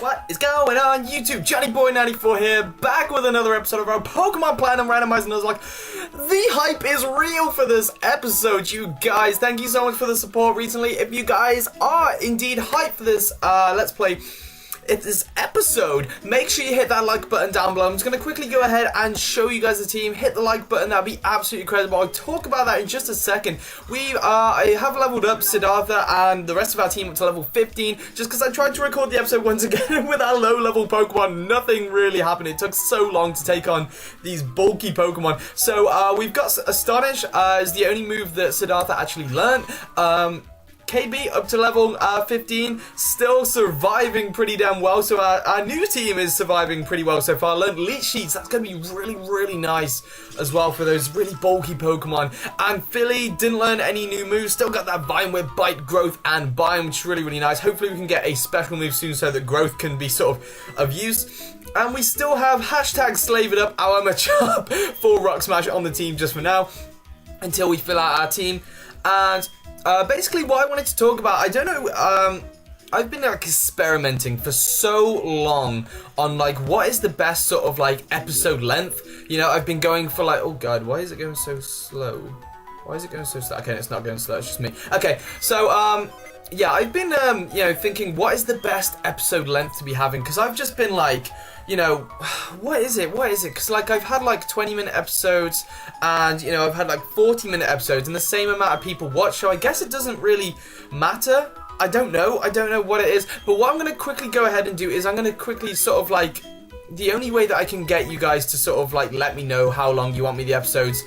What is going on YouTube? JohnnyBoy94 here, back with another episode of our Pokemon Platinum Randomized Nuzlocke. The hype is real for this episode, you guys. Thank you so much for the support recently. If you guys are indeed hyped for this Let's Play, this episode, make sure you hit that like button down below. I'm just going to quickly go ahead and show you guys the team. Hit the like button, that'd be absolutely incredible. I'll talk about that in just a second. I have leveled up Siddhartha and the rest of our team up to level 15, just because I tried to record the episode once again with our low level Pokemon. Nothing really happened. It took so long to take on these bulky Pokemon. So we've got Astonish is the only move that Siddhartha actually learned. KB up to level 15, still surviving pretty damn well. So our new team is surviving pretty well so far. Learned Leech Sheets, that's going to be really nice as well for those really bulky Pokemon. And Philly didn't learn any new moves, still got that Vine Whip, Bite, Growth, and Biome, which is really nice. Hopefully we can get a special move soon so that Growth can be sort of use. And we still have hashtag Slave It Up, our Machop for Rock Smash on the team just for now, until we fill out our team. And basically what I wanted to talk about, I don't know, I've been like experimenting for so long on like what is the best sort of like episode length. You know, I've been going for like, oh god, why is it going so slow? Why is it going so slow? Okay, it's not going slow, it's just me. Okay, so yeah, I've been you know, thinking what is the best episode length to be having, because I've just been like, you know, what is it? Because like I've had like 20-minute episodes, and you know I've had like 40-minute episodes, and the same amount of people watch. So I guess it doesn't really matter. I don't know what it is. But what I'm gonna quickly go ahead and do is I'm gonna quickly sort of like, the only way that I can get you guys to sort of like let me know how long you want me the episodes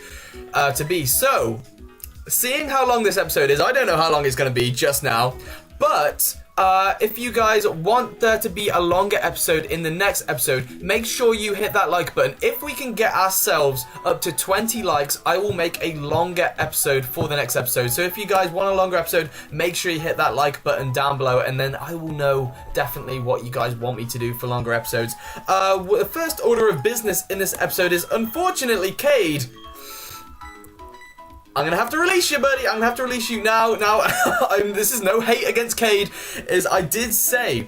to be. So, seeing how long this episode is, I don't know how long it's gonna be just now, but if you guys want there to be a longer episode in the next episode, make sure you hit that like button. If we can get ourselves up to 20 likes, I will make a longer episode for the next episode. So if you guys want a longer episode, make sure you hit that like button down below, and then I will know definitely what you guys want me to do for longer episodes. The first order of business in this episode is, unfortunately, Cade. I'm gonna have to release you, buddy. I'm gonna have to release you now. This is no hate against Cade. I did say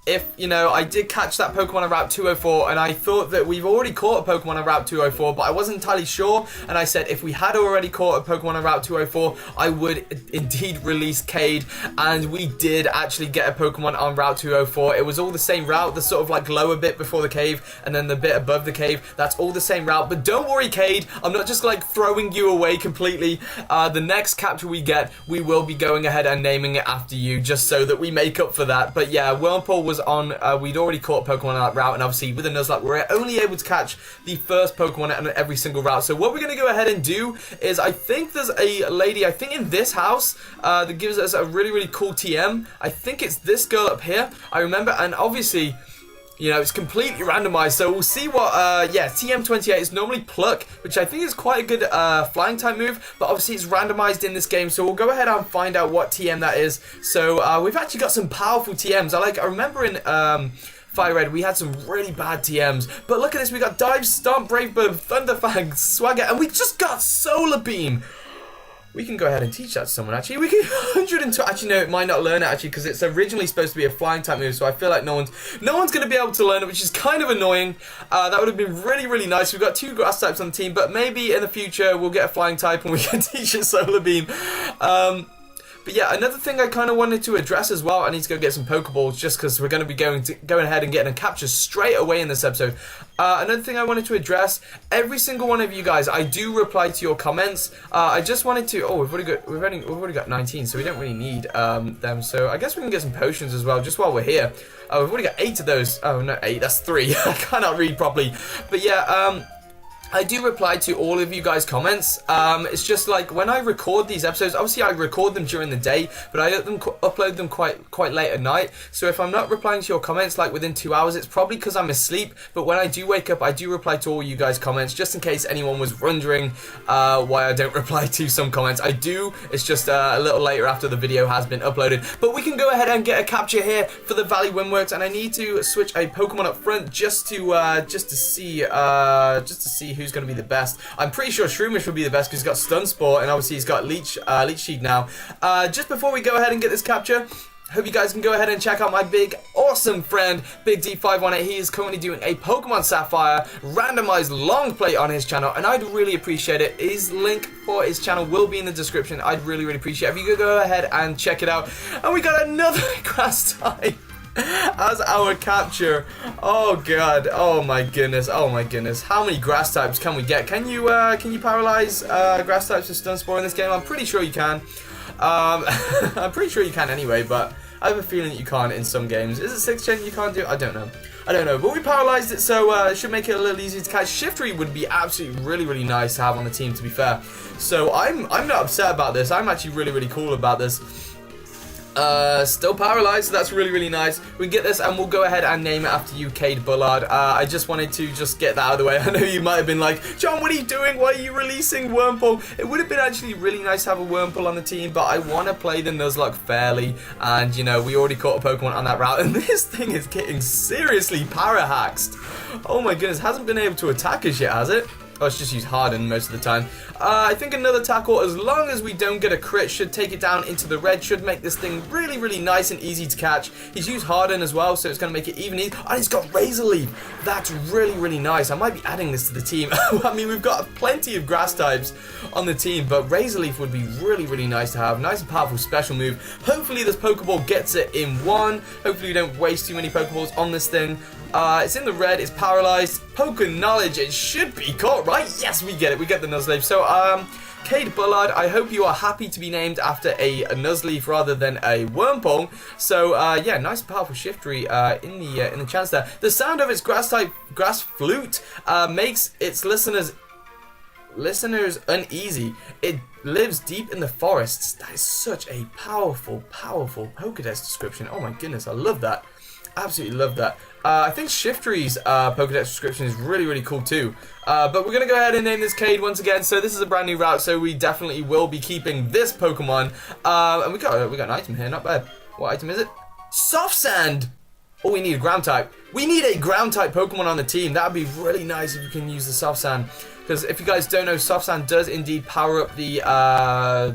if, you know, I did catch that Pokemon on Route 204, and I thought that we've already caught a Pokemon on Route 204, but I wasn't entirely sure, and I said if we had already caught a Pokemon on Route 204, I would indeed release Cade, and we did actually get a Pokemon on Route 204. It was all the same route, the sort of like lower bit before the cave, and then the bit above the cave. That's all the same route, but don't worry, Cade, I'm not just like throwing you away completely. The next capture we get, we will be going ahead and naming it after you, just so that we make up for that. But yeah, Whirlpool was on, we'd already caught a Pokemon on that route, and obviously with a Nuzlocke we're only able to catch the first Pokemon on every single route. So what we're going to go ahead and do is, I think there's a lady, I think in this house, that gives us a really cool TM. I think it's this girl up here, I remember, and obviously, you know, it's completely randomized, so we'll see what, yeah, TM28 is normally Pluck, which I think is quite a good flying type move, but obviously it's randomized in this game, so we'll go ahead and find out what TM that is. So, we've actually got some powerful TMs. I remember in, Fire Red, we had some really bad TMs, but look at this, we got Dive, Stomp, Brave Bird, Thunderfang, Swagger, and we just got Solar Beam. We can go ahead and teach that to someone, actually. We can 102. Actually, no, it might not learn it, actually, because it's originally supposed to be a flying type move, so I feel like no one's going to be able to learn it, which is kind of annoying. That would have been really nice. We've got 2 grass types on the team, but maybe in the future we'll get a flying type and we can teach it Solar Beam. But yeah, another thing I kind of wanted to address as well, I need to go get some Pokeballs just because we're going to be going ahead and getting a capture straight away in this episode. Another thing I wanted to address, every single one of you guys, I do reply to your comments. I just wanted to, oh, we've already got 19, so we don't really need them. So I guess we can get some potions as well, just while we're here. Oh, we've already got 8 of those. Oh, no, 8, that's 3. I cannot read properly. But yeah, I do reply to all of you guys' comments. It's just like when I record these episodes, obviously I record them during the day, but I upload them quite late at night. So if I'm not replying to your comments like within 2 hours, it's probably because I'm asleep. But when I do wake up, I do reply to all you guys' comments, just in case anyone was wondering why I don't reply to some comments. I do. It's just a little later after the video has been uploaded. But we can go ahead and get a capture here for the Valley Windworks, and I need to switch a Pokemon up front just to see who's going to be the best. I'm pretty sure Shroomish will be the best because he's got Stun Spore, and obviously he's got Leech Seed now. Just before we go ahead and get this capture, hope you guys can go ahead and check out my big, awesome friend, Big D518. He is currently doing a Pokemon Sapphire randomized long play on his channel, and I'd really appreciate it. His link for his channel will be in the description. I'd really, really appreciate it if you could go ahead and check it out. And we got another grass type as our capture. Oh god, oh my goodness, oh my goodness. How many grass types can we get? Can you paralyze grass types with stun spore in this game? I'm pretty sure you can. I'm pretty sure you can anyway, but I have a feeling that you can't in some games. Is it 6th gen you can't do it? I don't know. I don't know, but we paralyzed it, so it should make it a little easier to catch. Shiftry would be absolutely really nice to have on the team, to be fair. So I'm not upset about this. I'm actually really cool about this. Still paralyzed, so that's really nice. We get this and we'll go ahead and name it after you, Cade Bullard. I just wanted to just get that out of the way. I know you might have been like, John, what are you doing? Why are you releasing Wurmple? It would have been actually really nice to have a Wurmple on the team, but I want to play the Nuzlocke fairly, and you know, we already caught a Pokemon on that route, and this thing is getting seriously para-haxed. Oh my goodness, hasn't been able to attack us yet, has it? Oh, it's just used Harden most of the time. I think another tackle, as long as we don't get a crit, should take it down into the red, should make this thing really nice and easy to catch. He's used Harden as well, so it's going to make it even easier. And he's got Razor Leaf. That's really nice. I might be adding this to the team. I mean, we've got plenty of grass types on the team, but Razor Leaf would be really nice to have. Nice and powerful special move. Hopefully this Pokeball gets it in one. Hopefully we don't waste too many Pokeballs on this thing. It's in the red, it's paralyzed. Poke knowledge, it should be caught, right? Yes, we get it, we get the Nuzleaf. So, Cade Bullard, I hope you are happy to be named after a Nuzleaf rather than a Wurmple. So, yeah, nice and powerful Shiftry in the chance there. The sound of its grass flute makes its listeners uneasy. It lives deep in the forests. That is such a powerful Pokédex description. Oh my goodness, I love that. Absolutely love that. I think Shiftry's Pokédex description is really cool too. But we're going to go ahead and name this Cade once again. So this is a brand new route, so we definitely will be keeping this Pokemon. And we got an item here, not bad. What item is it? Soft Sand! Oh, we need a ground type. We need a ground type Pokemon on the team. That would be really nice if we can use the Soft Sand. Because if you guys don't know, Soft Sand does indeed power up the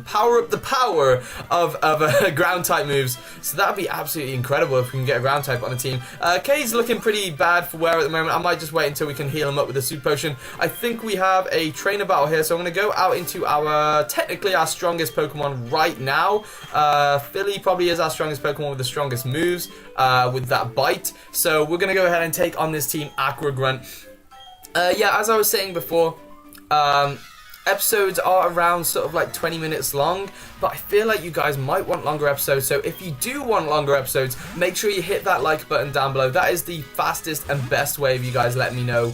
power of ground type moves. So that would be absolutely incredible if we can get a ground type on the team. Kay's looking pretty bad for wear at the moment. I might just wait until we can heal him up with a Super Potion. I think we have a trainer battle here, so I'm going to go out into technically our strongest Pokemon right now. Philly probably is our strongest Pokemon with the strongest moves with that bite. So we're going to go ahead and take on this team Aqua Grunt. Yeah, as I was saying before, episodes are around sort of like 20 minutes long, but I feel like you guys might want longer episodes, so if you do want longer episodes, make sure you hit that like button down below. That is the fastest and best way of you guys letting me know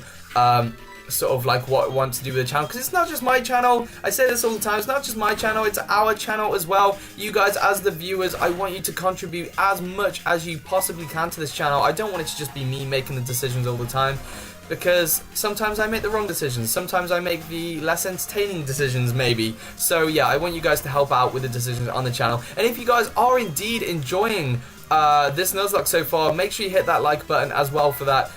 sort of like what I want to do with the channel, because it's not just my channel. I say this all the time, it's not just my channel, it's our channel as well. You guys as the viewers, I want you to contribute as much as you possibly can to this channel. I don't want it to just be me making the decisions all the time, because sometimes I make the wrong decisions, sometimes I make the less entertaining decisions maybe. So yeah, I want you guys to help out with the decisions on the channel. And if you guys are indeed enjoying this Nuzlocke so far, make sure you hit that like button as well for that.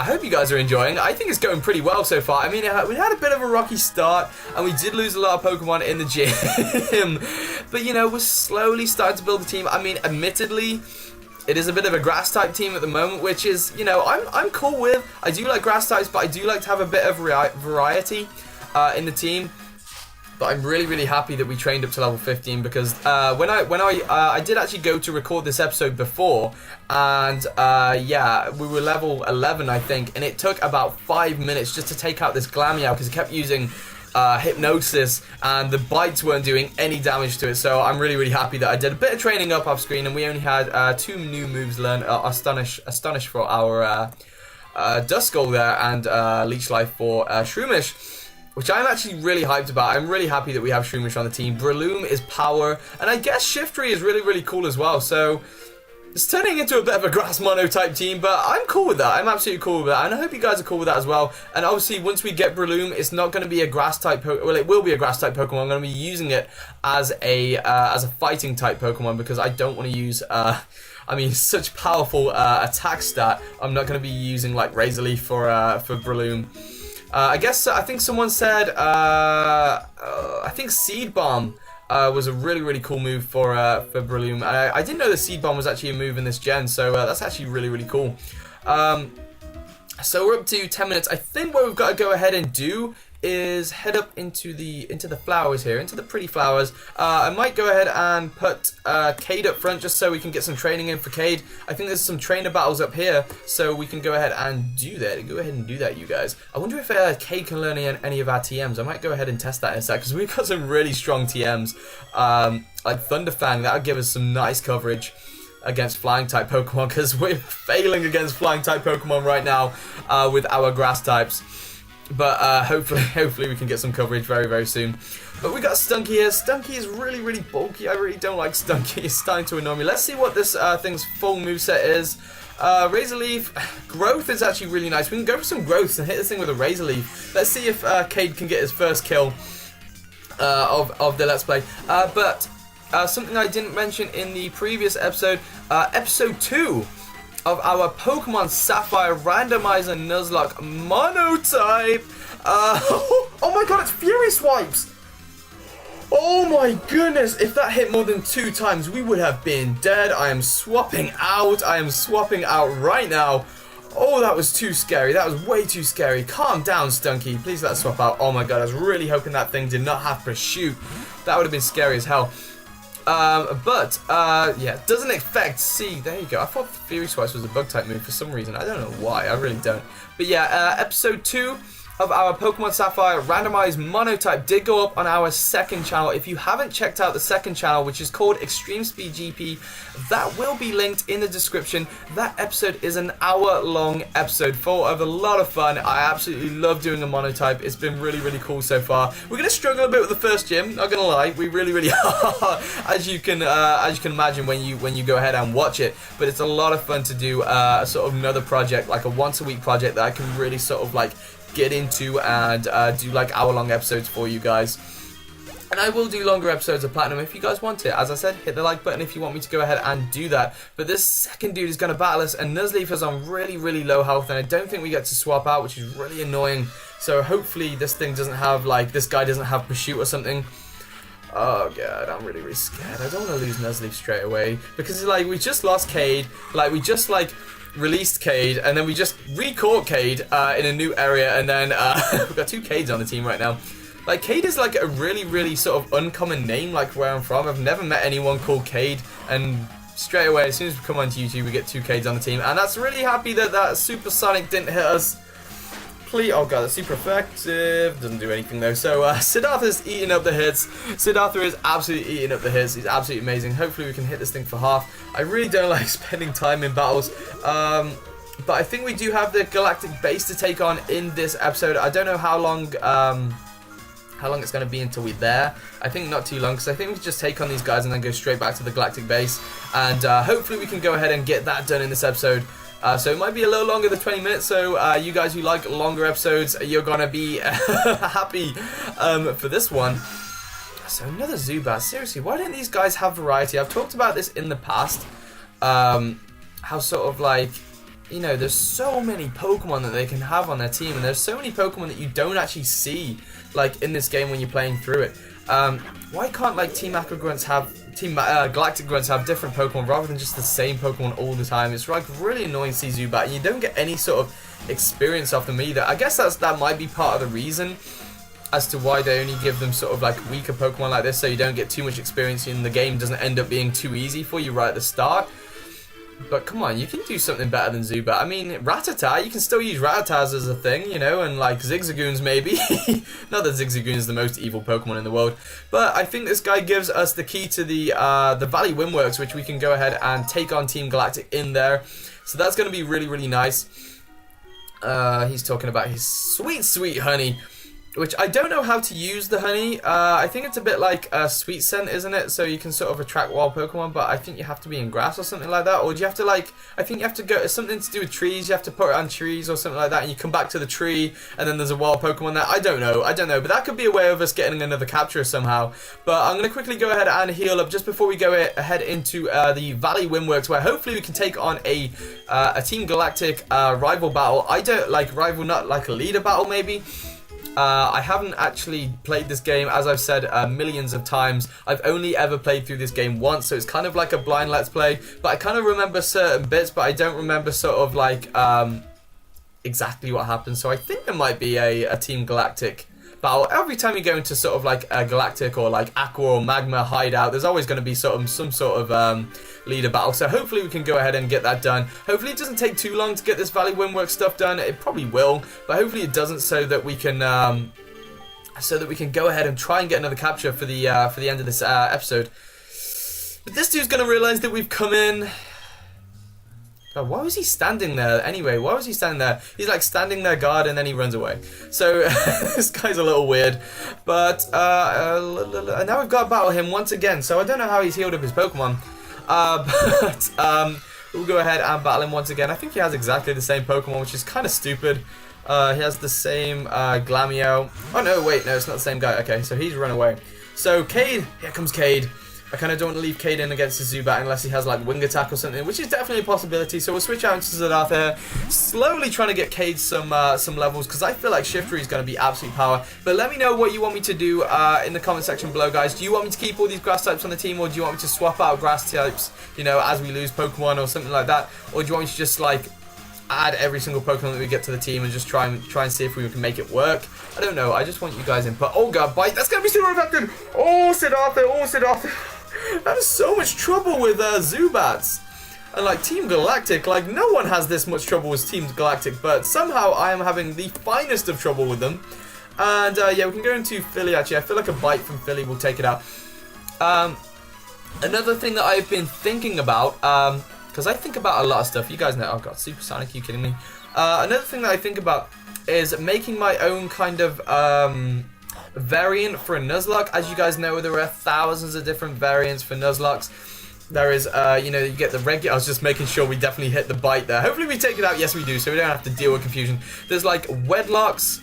I hope you guys are enjoying. I think it's going pretty well so far. I mean, we had a bit of a rocky start, and we did lose a lot of Pokemon in the gym. But, you know, we're slowly starting to build a team. I mean, admittedly, it is a bit of a grass type team at the moment, which is, you know, I'm cool with. I do like grass types, but I do like to have a bit of variety in the team. But I'm really happy that we trained up to level 15, because when I did actually go to record this episode before, and yeah, we were level 11 I think, and it took about 5 minutes just to take out this Glameow because it kept using hypnosis and the bites weren't doing any damage to it. So I'm really happy that I did a bit of training up off screen, and we only had 2 new moves learned. Astonish for our Duskull there, and Leech Life for Shroomish, which I'm actually really hyped about. I'm really happy that we have Shroomish on the team. Breloom is power, and I guess Shiftry is really cool as well. So it's turning into a bit of a grass monotype team, but I'm cool with that. I'm absolutely cool with that, and I hope you guys are cool with that as well. And obviously, once we get Breloom, it's not going to be a grass type well, it will be a grass type Pokemon. I'm going to be using it as a fighting type Pokemon, because I don't want to use I mean, such powerful attack stat. I'm not going to be using like Razor Leaf for Breloom. I guess I think someone said I think Seed Bomb was a really cool move for Breloom. I didn't know the Seed Bomb was actually a move in this gen, so that's actually really cool. So we're up to 10 minutes. I think what we've got to go ahead and do is head up into the flowers here, into the pretty flowers. I might go ahead and put Cade up front just so we can get some training in for Cade. I think there's some trainer battles up here, so we can go ahead and do that. Go ahead and do that, you guys. I wonder if Cade can learn any of our TMs. I might go ahead and test that in a sec, because we've got some really strong TMs. Like Thunderfang, that would give us some nice coverage against flying type Pokemon, because we're failing against flying type Pokemon right now with our grass types. But hopefully we can get some coverage very soon. But we got Stunky here. Stunky is really bulky. I really don't like Stunky. It's starting to annoy me. Let's see what this thing's full moveset is. Razor Leaf. Growth is actually really nice. We can go for some growths and hit this thing with a Razor Leaf. Let's see if Cade can get his first kill of the Let's Play. But something I didn't mention in the previous episode, episode 2 of our Pokemon Sapphire Randomizer Nuzlocke Monotype. Oh my god, it's Fury Swipes! Oh my goodness, if that hit more than 2 times, we would have been dead. I am swapping out. I am swapping out right now. Oh, that was too scary. That was way too scary. Calm down, Stunky. Please let us swap out. Oh my god, I was really hoping that thing did not have Pursuit. That would have been scary as hell. Yeah, doesn't affect C. There you go. I thought Fury Swipes was a bug type move for some reason. I don't know why. I really don't. But yeah, episode 2 of our Pokemon Sapphire Randomized Monotype did go up on our second channel. If you haven't checked out the second channel, which is called Extreme Speed GP, that will be linked in the description. That episode is an hour-long episode full of a lot of fun. I absolutely love doing a Monotype. It's been really cool so far. We're gonna struggle a bit with the first gym. Not gonna lie, we really are. as you can imagine when you go ahead and watch it. But it's a lot of fun to do sort of another project, like a once-a-week project that I can really sort of like get into and do like hour-long episodes for you guys. And I will do longer episodes of Platinum if you guys want it. As I said, hit the like button if you want me to go ahead and do that. But this second dude is going to battle us, and Nuzleaf is on really low health, and I don't think we get to swap out, which is really annoying. So hopefully this thing doesn't have, like, this guy doesn't have Pursuit or something. Oh god, I'm really scared. I don't want to lose Nuzleaf straight away, because like we just lost Cade, like we just like released Cade, and then we just re-caught Cade in a new area, and then we've got 2 Cades on the team right now. Like, Cade is like a really sort of uncommon name, like where I'm from. I've never met anyone called Cade, and straight away, as soon as we come onto YouTube, we get 2 Cades on the team, and that's really happy that that Supersonic didn't hit us. Please, oh god, that's super effective. Doesn't do anything though. So Siddhartha's eating up the hits. Siddhartha is absolutely eating up the hits. He's absolutely amazing. Hopefully we can hit this thing for half. I really don't like spending time in battles. But I think we do have the Galactic base to take on in this episode. I don't know how long it's going to be until we're there. I think not too long, because I think we can just take on these guys and then go straight back to the Galactic base. And hopefully we can go ahead and get that done in this episode. So it might be a little longer than 20 minutes, so you guys who like longer episodes, you're gonna be happy for this one. So another Zubat. Seriously, why don't these guys have variety? I've talked about this in the past, how sort of like, you know, there's so many Pokemon that they can have on their team, and there's so many Pokemon that you don't actually see, like, in this game when you're playing through it. Why can't, like, Team Galactic Grunts have different Pokemon rather than just the same Pokemon all the time? It's, like, really annoying to see Zubat, and you don't get any sort of experience off them either. I guess that might be part of the reason as to why they only give them sort of, like, weaker Pokemon like this, so you don't get too much experience and the game doesn't end up being too easy for you right at the start. But come on, you can do something better than Zubat. I mean, Rattata, you can still use Rattatas as a thing, you know, and like Zigzagoons maybe. Not that Zigzagoon is the most evil Pokemon in the world, but I think this guy gives us the key to the Valley Windworks, which we can go ahead and take on Team Galactic in there. So that's going to be really, really nice. He's talking about his sweet honey, which I don't know how to use the honey. I think it's a bit like a sweet scent, isn't it? So you can sort of attract wild Pokemon, but I think you have to be in grass or something like that. Or do you have to, like, I think you have to go, it's something to do with trees. You have to put it on trees or something like that, and you come back to the tree, and then there's a wild Pokemon there. I don't know, but that could be a way of us getting another capture somehow. But I'm going to quickly go ahead and heal up just before we go ahead into the Valley Windworks, where hopefully we can take on a Team Galactic rival battle. I don't like rival, not like a leader battle maybe. I haven't actually played this game, as I've said millions of times. I've only ever played through this game once, so it's kind of like a blind let's play, but I kind of remember certain bits, but I don't remember sort of like exactly what happened. So I think there might be a Team Galactic battle. Every time you go into sort of like a Galactic or like Aqua or Magma hideout, there's always going to be some sort of leader battle. So hopefully we can go ahead and get that done. Hopefully it doesn't take too long to get this Valley Windwork stuff done. It probably will, but hopefully it doesn't, so that we can go ahead and try and get another capture for the end of this episode. But this dude's going to realize that we've come in. God, why was he standing there anyway? Why was he standing there? He's like standing there guard and then he runs away. So this guy's a little weird. But now we've got to battle him once again. So I don't know how he's healed up his Pokemon. We'll go ahead and battle him once again. I think he has exactly the same Pokemon, which is kind of stupid. He has the same Glameow. Oh no, wait, no, it's not the same guy. Okay, so he's run away. So Cade, here comes Cade. I kind of don't want to leave Cade in against the Zubat unless he has like Wing Attack or something, which is definitely a possibility. So we'll switch out into Zadar here, slowly trying to get Cade some levels, because I feel like Shiftry is going to be absolute power. But let me know what you want me to do in the comment section below, guys. Do you want me to keep all these grass types on the team, or do you want me to swap out grass types, you know, as we lose Pokemon or something like that? Or do you want me to just like add every single Pokemon that we get to the team and just try and see if we can make it work? I don't know. I just want you guys input. Oh god, bite! That's going to be super effective! Oh, Siddhartha! Oh, Siddhartha! That is so much trouble with Zubats. And like Team Galactic, like no one has this much trouble with Team Galactic, but somehow I am having the finest of trouble with them. And yeah, we can go into Philly actually. I feel like a bite from Philly will take it out. Another thing that I've been thinking about, because I think about a lot of stuff. You guys know, oh god, Supersonic, are you kidding me? Another thing that I think about is making my own kind of variant for a Nuzlocke. As you guys know, there are thousands of different variants for Nuzlockes. There is, you know, you get the regular. I was just making sure we definitely hit the bite there. Hopefully we take it out. Yes, we do, so we don't have to deal with confusion. There's like wedlocks.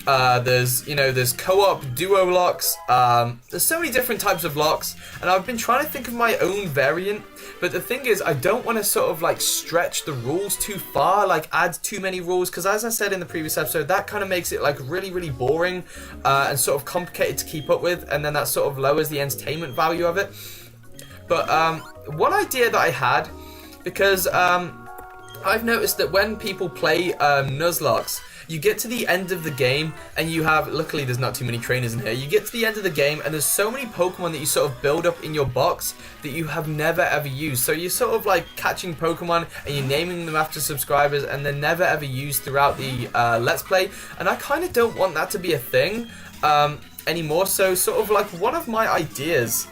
There's, you know, there's co-op, duo locks. There's so many different types of locks, and I've been trying to think of my own variant. But the thing is, I don't want to sort of like stretch the rules too far, like add too many rules, because as I said in the previous episode, that kind of makes it like really, really boring and sort of complicated to keep up with, and then that sort of lowers the entertainment value of it. But one idea that I had, because I've noticed that when people play Nuzlockes, you get to the end of the game and you have, luckily there's not too many trainers in here, you get to the end of the game and there's so many Pokemon that you sort of build up in your box that you have never ever used. So you're sort of like catching Pokemon and you're naming them after subscribers and they're never ever used throughout the Let's Play. And I kind of don't want that to be a thing anymore. So sort of like one of my ideas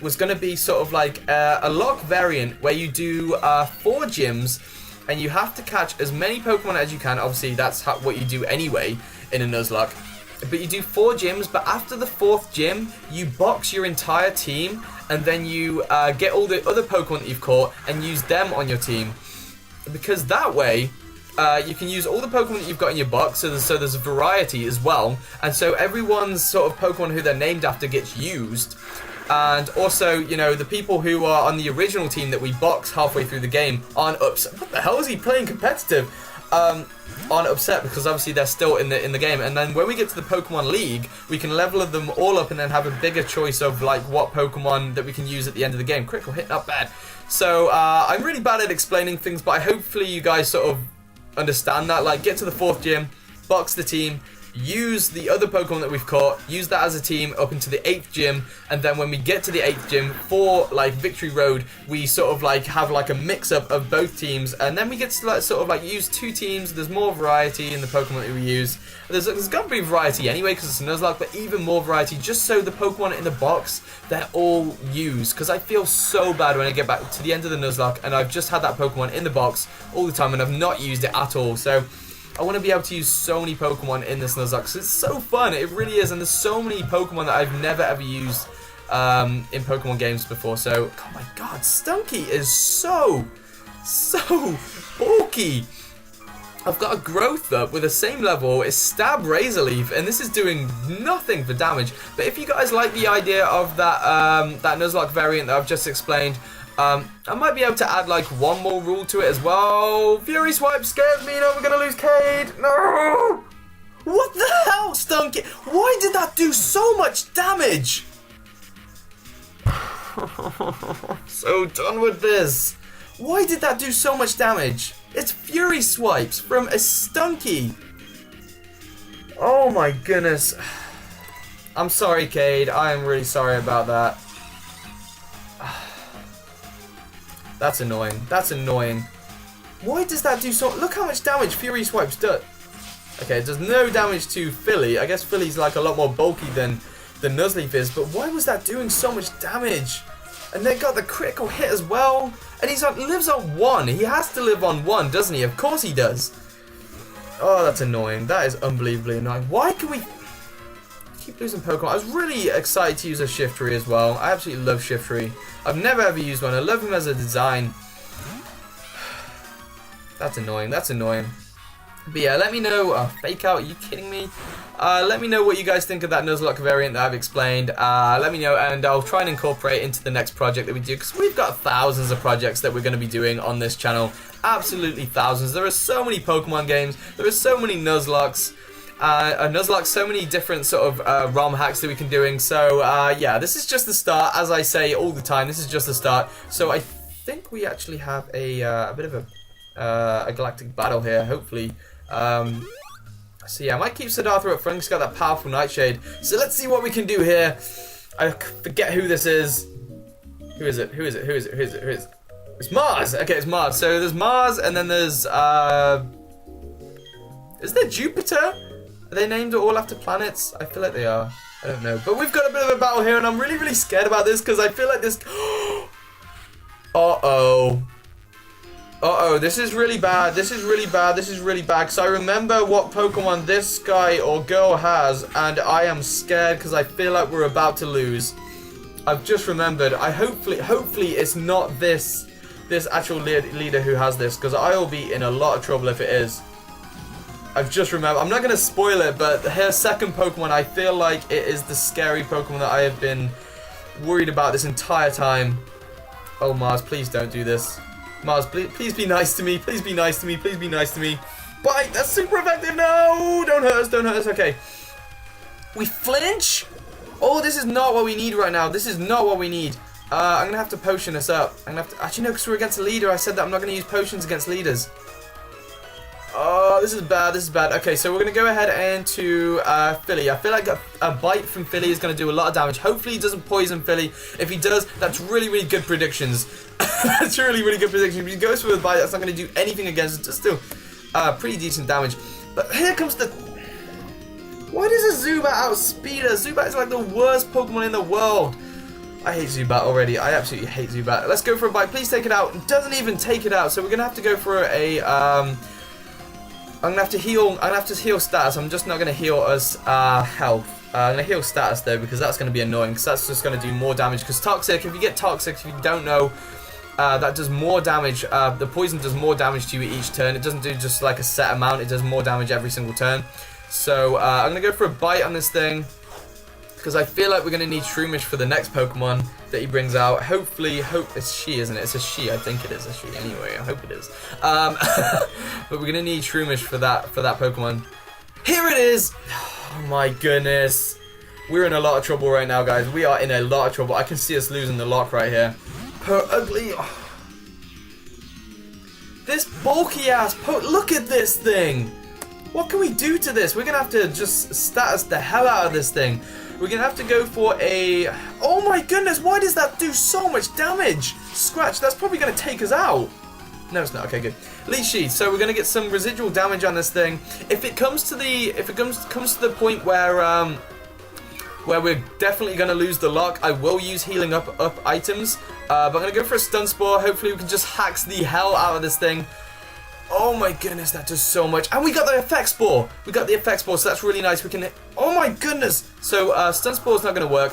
was going to be sort of like a lock variant where you do 4 gyms and you have to catch as many Pokemon as you can. Obviously, that's what you do anyway in a Nuzlocke. But you do 4 gyms, but after the 4th gym, you box your entire team, and then you get all the other Pokemon that you've caught and use them on your team. Because that way, you can use all the Pokemon that you've got in your box, so there's a variety as well. And so everyone's sort of Pokemon who they're named after gets used. And also, you know, the people who are on the original team that we box halfway through the game aren't upset. What the hell is he playing competitive? Aren't upset because obviously they're still in the game. And then when we get to the Pokemon League, we can level them all up and then have a bigger choice of like what Pokemon that we can use at the end of the game. Critical hit, not bad. So I'm really bad at explaining things, but hopefully you guys sort of understand that. Like, get to the 4th gym, box the team, use the other Pokemon that we've caught, use that as a team up into the 8th gym, and then when we get to the 8th gym for like Victory Road, we sort of like have like a mix-up of both teams, and then we get to like, sort of like use 2 teams. There's more variety in the Pokemon that we use. There's gonna be variety anyway because it's a Nuzlocke, but even more variety just so the Pokemon in the box, they're all used, because I feel so bad when I get back to the end of the Nuzlocke and I've just had that Pokemon in the box all the time and I've not used it at all. So I want to be able to use so many Pokemon in this Nuzlocke because it's so fun. It really is, and there's so many Pokemon that I've never ever used in Pokemon games before. So, oh my god, Stunky is so bulky. I've got a growth up with the same level as Stab Razor Leaf, and this is doing nothing for damage. But if you guys like the idea of that that Nuzlocke variant that I've just explained, I might be able to add like one more rule to it as well. Fury Swipe scares me. No, we're gonna lose Cade. No. What the hell, Stunky? Why did that do so much damage? So done with this. Why did that do so much damage? It's Fury Swipes from a Stunky. Oh my goodness. I'm sorry, Cade. I am really sorry about that. That's annoying. That's annoying. Why does that do so... Look how much damage Fury Swipes does. Okay, it does no damage to Philly. I guess Philly's like a lot more bulky than Nuzleaf is, but why was that doing so much damage? And they got the critical hit as well. And he's lives on 1. He has to live on 1, doesn't he? Of course he does. Oh, that's annoying. That is unbelievably annoying. Why can we keep losing Pokemon? I was really excited to use a Shiftry as well. I absolutely love Shiftry. I've never ever used one. I love him as a design. That's annoying. That's annoying. But yeah, let me know. Fake out? Are you kidding me? Let me know what you guys think of that Nuzlocke variant that I've explained. Let me know, and I'll try and incorporate into the next project that we do, because we've got thousands of projects that we're going to be doing on this channel. Absolutely thousands. There are so many Pokemon games. There are so many Nuzlocks. So many different sort of ROM hacks that we can doing. So yeah, this is just the start. As I say all the time, this is just the start. So I think we actually have a bit of a galactic battle here, hopefully. So yeah, I might keep Siddhartha up front. He's got that powerful Nightshade. So let's see what we can do here. I forget who this is. Who is it? Who is it? Who is it? Who is it? Who is it? It's Mars. Okay, it's Mars. So there's Mars, and then there's is there Jupiter? Are they named all after planets? I feel like they are. I don't know. But we've got a bit of a battle here, and I'm really, really scared about this because I feel like this. Uh-oh. Uh-oh, this is really bad. This is really bad. This is really bad. Because I remember what Pokemon this guy or girl has, and I am scared because I feel like we're about to lose. I've just remembered. Hopefully it's not this actual leader who has this, because I will be in a lot of trouble if it is. I've just remembered. I'm not going to spoil it, but her second Pokemon, I feel like it is the scary Pokemon that I have been worried about this entire time. Oh, Mars, please don't do this. Mars, please be nice to me. Please be nice to me. Please be nice to me. Bite! That's super effective. No! Don't hurt us. Don't hurt us. Okay. We flinch? Oh, this is not what we need right now. This is not what we need. I'm going to have to potion us up. I'm going to have to... Actually, no, because we're against a leader. I said that I'm not going to use potions against leaders. Oh, this is bad. This is bad. Okay, so we're going to go ahead and to Philly. I feel like a bite from Philly is going to do a lot of damage. Hopefully he doesn't poison Philly. If he does, that's really, really good predictions. That's really, really good prediction. If he goes for a bite, that's not going to do anything against it. Just still pretty decent damage. But here comes the... Why does a Zubat outspeed us? Zubat is like the worst Pokemon in the world. I hate Zubat already. I absolutely hate Zubat. Let's go for a bite. Please take it out. It doesn't even take it out. So we're going to have to go for a... I'm gonna have to heal. I'm gonna have to heal status. I'm just not gonna heal us health. I'm gonna heal status though, because that's gonna be annoying. Because that's just gonna do more damage. Because toxic. If you get toxic, if you don't know, that does more damage. The poison does more damage to you each turn. It doesn't do just like a set amount. It does more damage every single turn. So I'm gonna go for a bite on this thing, because I feel like we're gonna need Shroomish for the next Pokemon that he brings out. Hopefully, it's she, isn't it? It's a she. I think it is a she. Anyway, I hope it is. But we're gonna need Shroomish for that Pokemon. Here it is. Oh my goodness, we're in a lot of trouble right now, guys. We are in a lot of trouble. I can see us losing the lock right here. Per ugly. Oh. This bulky ass look at this thing. What can we do to this? We're gonna have to just status the hell out of this thing. We're gonna have to go for a... Oh my goodness, why does that do so much damage? Scratch, that's probably gonna take us out. No, it's not. Okay, good. Leech Sheath. So we're gonna get some residual damage on this thing. If it comes to the point where we're definitely gonna lose the lock, I will use healing up items. But I'm gonna go for a Stun Spore. Hopefully we can just hacks the hell out of this thing. Oh my goodness, that does so much. And we got the Effect Spore. We got the Effect Spore, so that's really nice. We can... Oh my goodness. So, Stun Spore is not going to work.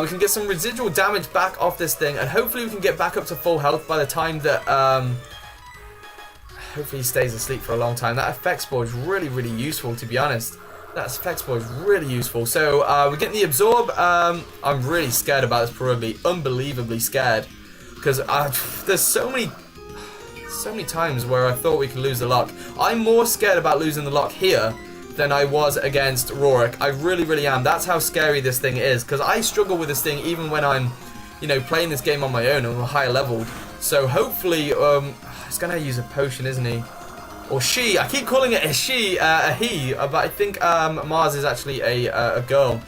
We can get some residual damage back off this thing, and hopefully we can get back up to full health by the time that... Hopefully he stays asleep for a long time. That Effect Spore is really, really useful, to be honest. That Effect Spore is really useful. So, we're getting the Absorb. I'm really scared about this, probably. Unbelievably scared. Because there's so many times where I thought we could lose the lock. I'm more scared about losing the lock here than I was against Rorik. I really, really am. That's how scary this thing is, because I struggle with this thing even when I'm, you know, playing this game on my own on a higher level. So hopefully, he's gonna use a potion, isn't he? Or she. I keep calling it a she, a he, but I think Mars is actually a girl.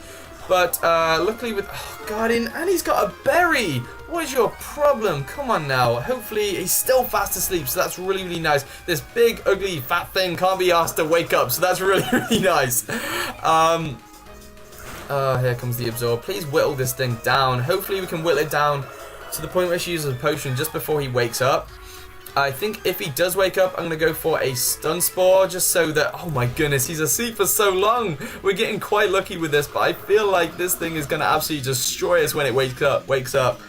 But luckily with, oh god, and he's got a berry. What is your problem? Come on now. Hopefully he's still fast asleep, so that's really, really nice. This big, ugly, fat thing can't be asked to wake up, so that's really, really nice. Here comes the absorb. Please whittle this thing down. Hopefully we can whittle it down to the point where she uses a potion just before he wakes up. I think if he does wake up, I'm going to go for a stun spore, just so that, oh my goodness, he's asleep for so long. We're getting quite lucky with this, but I feel like this thing is going to absolutely destroy us when it wakes up.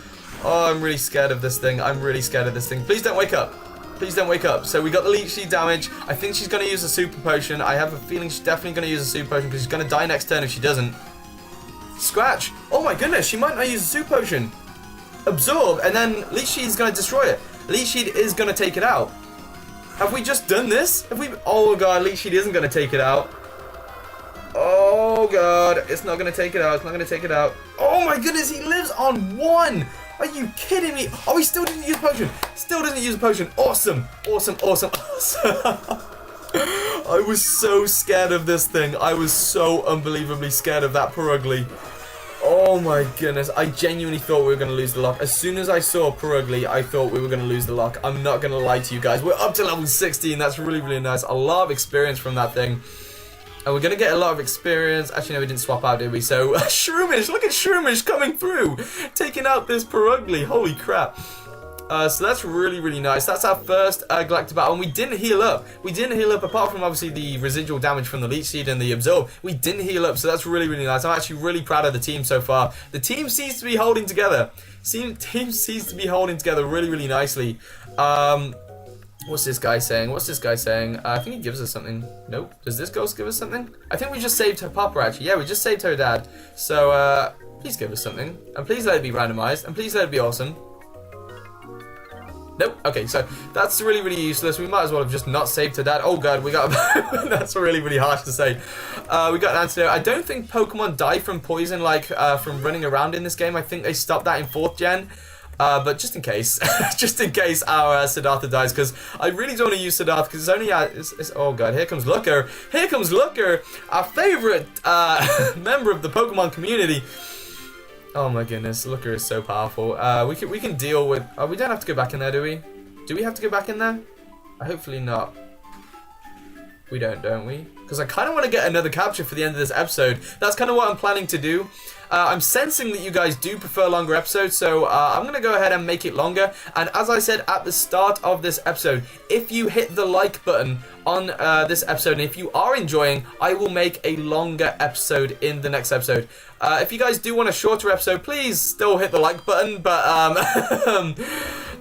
Oh, I'm really scared of this thing. I'm really scared of this thing. Please don't wake up. Please don't wake up. So we got the leech seed damage. I think she's going to use a super potion. I have a feeling she's definitely going to use a super potion because she's going to die next turn if she doesn't. Scratch. Oh my goodness, she might not use a super potion. Absorb, and then leech seed is going to destroy it. Leech Seed is going to take it out. Have we just done this? Have we? Oh god, Leech Seed isn't going to take it out. Oh god, it's not going to take it out. It's not going to take it out. Oh my goodness, he lives on 1. Are you kidding me? Oh, he still didn't use a potion. Still doesn't use a potion. Awesome. Awesome, awesome, awesome. I was so scared of this thing. I was so unbelievably scared of that Purugly. Oh my goodness, I genuinely thought we were going to lose the lock. As soon as I saw Purugly, I thought we were going to lose the lock. I'm not going to lie to you guys. We're up to level 16. That's really, really nice. A lot of experience from that thing. And we're going to get a lot of experience. Actually, no, we didn't swap out, did we? So, Shroomish, look at Shroomish coming through. Taking out this Purugly. Holy crap. So that's really, really nice. That's our first Galactic battle, and we didn't heal up. We didn't heal up, apart from obviously the residual damage from the Leech Seed and the Absorb. We didn't heal up, so that's really, really nice. I'm actually really proud of the team so far. The team seems to be holding together. Team seems to be holding together really, really nicely. What's this guy saying? What's this guy saying? I think he gives us something. Nope. Does this ghost give us something? I think we just saved her papa, actually. Yeah, we just saved her dad. So, please give us something. And please let it be randomized. And please let it be awesome. Nope. Okay, so that's really, really useless. We might as well have just not saved her dad. Oh god, we got that's really, really harsh to say. We got an antidote. I don't think Pokemon die from poison, like from running around in this game. I think they stopped that in 4th gen. But just in case, just in case our Siddhartha dies, because I really don't want to use Siddhartha, because it's only oh god, here comes Looker. Here comes Looker, our favorite member of the Pokemon community. Oh my goodness, Looker is so powerful. We can deal with. Oh, we don't have to go back in there, do we? Do we have to go back in there? Hopefully not. We don't we? Because I kind of want to get another capture for the end of this episode. That's kind of what I'm planning to do. I'm sensing that you guys do prefer longer episodes, so I'm going to go ahead and make it longer. And as I said at the start of this episode, if you hit the like button on this episode, and if you are enjoying, I will make a longer episode in the next episode. If you guys do want a shorter episode, please still hit the like button, but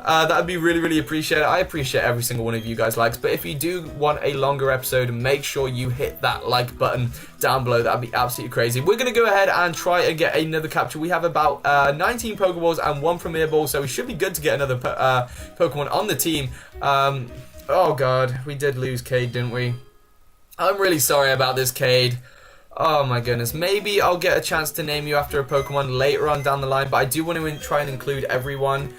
that would be really, really appreciated. I appreciate every single one of you guys' likes, but if you do want a longer episode, make sure you hit that like button down below. That would be absolutely crazy. We're going to go ahead and try and get another capture. We have about 19 Pokeballs and 1 Premier Ball, so we should be good to get another Pokemon on the team. Oh god, we did lose Cade, didn't we? I'm really sorry about this, Cade. Oh my goodness, maybe I'll get a chance to name you after a Pokemon later on down the line, but I do want to try and include everyone.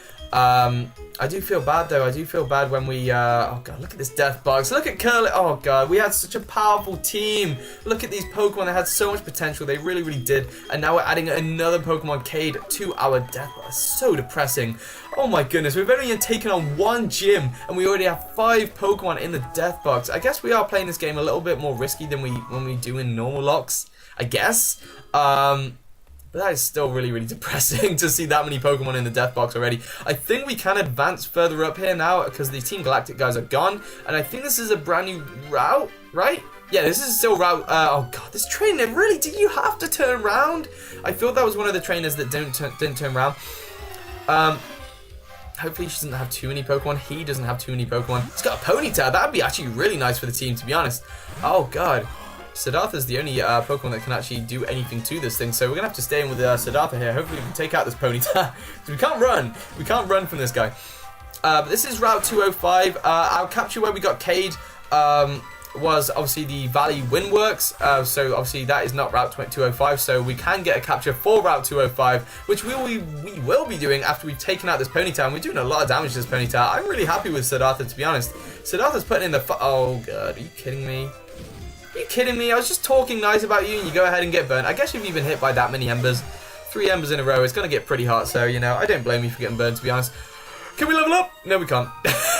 I do feel bad though. I do feel bad when we, oh god, look at this Death Box. Look at Curly. Oh god, we had such a powerful team. Look at these Pokemon. They had so much potential. They really, really did. And now we're adding another Pokemon Cade to our Death Box. So depressing. Oh my goodness, we've only taken on 1 gym and we already have 5 Pokemon in the Death Box. I guess we are playing this game a little bit more risky than when we do in normal locks, I guess. But that is still really, really depressing to see that many Pokemon in the Death Box already. I think we can advance further up here now because the Team Galactic guys are gone. And I think this is a brand new route, right? Yeah, this is still route. Oh god, this trainer, really? Did you have to turn around? I thought that was one of the trainers that didn't turn around. Hopefully she doesn't have too many Pokemon. He doesn't have too many Pokemon. He's got a Ponyta. That would be actually really nice for the team, to be honest. Oh god. Siddhartha's the only Pokemon that can actually do anything to this thing, so we're gonna have to stay in with Siddhartha here. Hopefully we can take out this Ponyta. We can't run. We can't run from this guy. But this is Route 205. I'll capture where we got Cade. was obviously the Valley Windworks, so obviously that is not Route 205, so we can get a capture for Route 205, which we will be doing after we've taken out this Ponyta. We're doing a lot of damage to this Ponyta. I'm really happy with Siddhartha, to be honest. Siddhartha's putting in the oh god, are you kidding me? Are you kidding me? I was just talking nice about you and you go ahead and get burnt. I guess if you've been hit by that many embers, 3 embers in a row, it's going to get pretty hot, so, you know, I don't blame you for getting burned, to be honest. Can we level up? No, we can't.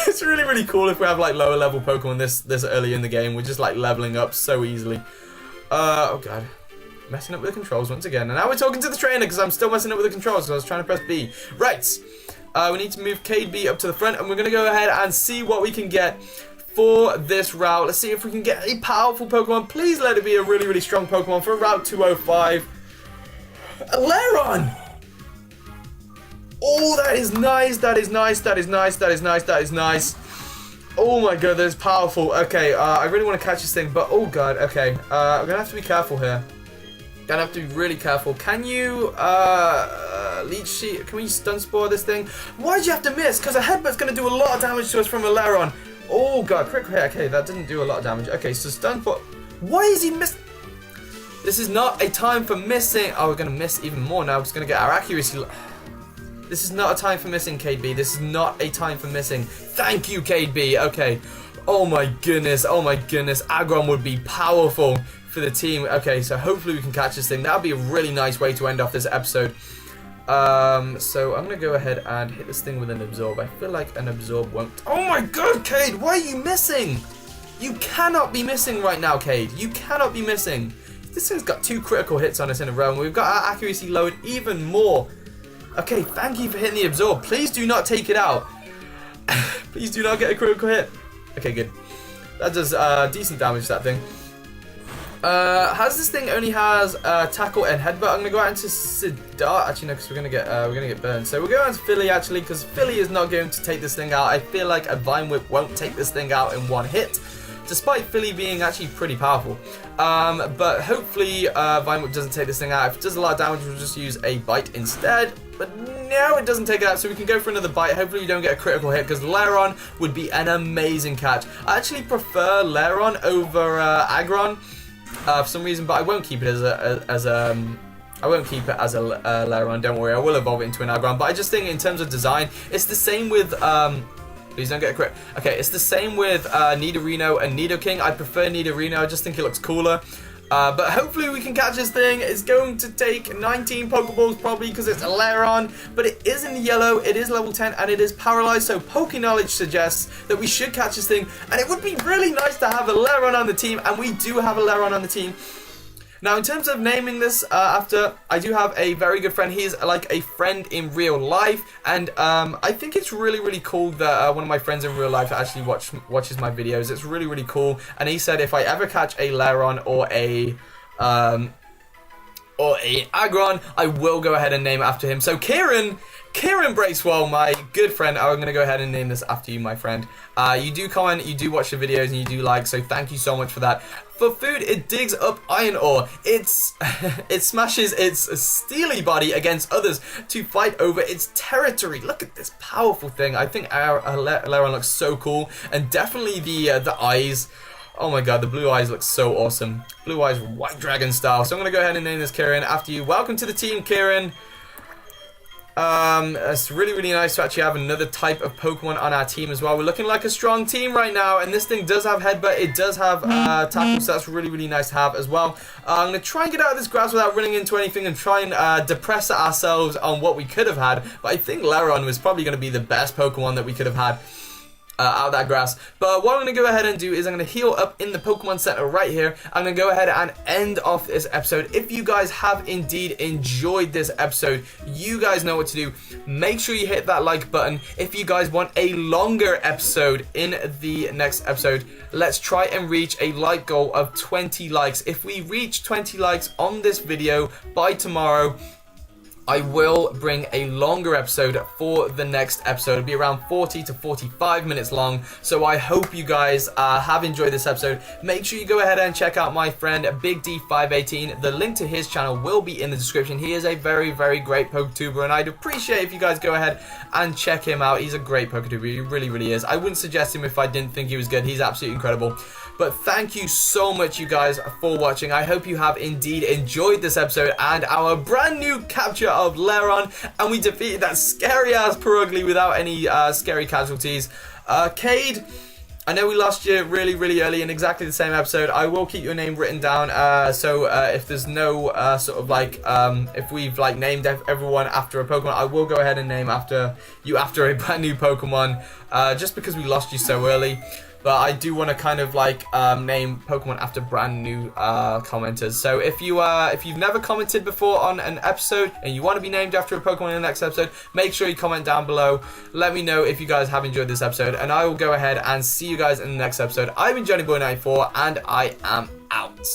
It's really cool if we have, like, lower level Pokemon this early in the game. We're just, like, leveling up so easily. Oh, God. Messing up with the controls once again. And now we're talking to the trainer because I'm still messing up with the controls because I was trying to press B. Right. We need to move Cade B up to the front, and we're going to go ahead and see what we can get for this route. Let's see if we can get a powerful Pokemon. Please let it be a really strong Pokemon for Route 205. A Lairon! Oh, that is nice, that is nice, that is nice, that is nice, that is nice. Oh my god, that is powerful. Okay, I really want to catch this thing, but oh god, okay. I'm gonna have to be careful here. Gonna have to be really careful. Can you, Leech Sheet, can we Stun Spore this thing? Why did you have to miss? Because a Headbutt's gonna do a lot of damage to us from a Lairon. Oh god, critical hit. Okay, that didn't do a lot of damage. Okay, so Stun Spore. Why is he miss? This is not a time for missing. Oh, we're gonna miss even more now. We're just gonna get our accuracy. This is not a time for missing, Cade B. This is not a time for missing. Thank you, Cade B. Okay. Oh my goodness. Oh my goodness. Aggron would be powerful for the team. Okay, so hopefully we can catch this thing. That would be a really nice way to end off this episode. So I'm going to go ahead and hit this thing with an Absorb. I feel like an Absorb won't... Oh my god, Cade! Why are you missing? You cannot be missing right now, Cade. You cannot be missing. This thing's got 2 critical hits on us in a row, and we've got our accuracy lowered even more. Okay, thank you for hitting the Absorb. Please do not take it out. Please do not get a critical hit. Okay, good. That does decent damage to that thing. Has this thing only has Tackle and Headbutt? I'm gonna go out into Siddhartha. Actually, no, because we're gonna get burned. So we're going to Philly actually, because Philly is not going to take this thing out. I feel like a Vine Whip won't take this thing out in 1 hit, despite Philly being actually pretty powerful. But hopefully Vine Whip doesn't take this thing out. If it does a lot of damage, we'll just use a Bite instead. But no, it doesn't take it out, so we can go for another Bite. Hopefully we don't get a critical hit, because Lairon would be an amazing catch. I actually prefer Lairon over Aggron for some reason, but I won't keep it as a Lairon. Don't worry, I will evolve it into an Aggron. But I just think in terms of design, it's the same with please don't get a crit. Okay, it's the same with Nidorino and Nidoking. I prefer Nidorino. I just think it looks cooler. But hopefully we can catch this thing. It's going to take 19 Pokeballs probably because it's a Lairon. But it is in yellow, it is level 10, and it is paralyzed. So Poke Knowledge suggests that we should catch this thing. And it would be really nice to have a Lairon on the team. And we do have a Lairon on the team. Now, in terms of naming this after, I do have a very good friend. He is like a friend in real life, and I think it's really cool that one of my friends in real life actually watches my videos. It's really cool, and he said if I ever catch a Lairon or a Aggron, I will go ahead and name it after him. So Kieran Bracewell, my good friend, I'm going to go ahead and name this after you, my friend. You do comment, you do watch the videos, and you do like, so thank you so much for that. For food, it digs up iron ore. It smashes its steely body against others to fight over its territory. Look at this powerful thing. I think our Lairon looks so cool, and definitely the eyes. Oh my god, the blue eyes look so awesome. Blue eyes, white dragon style. So I'm going to go ahead and name this Kieran after you. Welcome to the team, Kieran. It's really nice to actually have another type of Pokemon on our team as well. We're looking like a strong team right now, and this thing does have Headbutt, it does have Tackle, so that's really nice to have as well. I'm going to try and get out of this grass without running into anything and try and depress ourselves on what we could have had, but I think Lairon was probably going to be the best Pokemon that we could have had out of that grass. But what I'm going to go ahead and do is I'm going to heal up in the Pokemon Center right here. I'm going to go ahead and end off this episode. If you guys have indeed enjoyed this episode, you guys know what to do. Make sure you hit that like button. If you guys want a longer episode in the next episode, let's try and reach a like goal of 20 likes. If we reach 20 likes on this video by tomorrow, I will bring a longer episode for the next episode. It'll be around 40 to 45 minutes long. So I hope you guys have enjoyed this episode. Make sure you go ahead and check out my friend Big D518. The link to his channel will be in the description. He is a very, very great PokeTuber, and I'd appreciate if you guys go ahead and check him out. He's a great PokeTuber. He really, really is. I wouldn't suggest him if I didn't think he was good. He's absolutely incredible. But thank you so much, you guys, for watching. I hope you have indeed enjoyed this episode and our brand new capture of Leron, and we defeated that scary ass Purugly without any scary casualties. Cade, I know we lost you really, really early in exactly the same episode. I will keep your name written down, so if there's no sort of like, if we've like named everyone after a Pokemon, I will go ahead and name after you after a brand new Pokemon, just because we lost you so early. But I do want to kind of like name Pokemon after brand new commenters. So if you've never commented before on an episode and you want to be named after a Pokemon in the next episode, make sure you comment down below. Let me know if you guys have enjoyed this episode, and I will go ahead and see you guys in the next episode. I've been JohnnyBoy94, and I am out.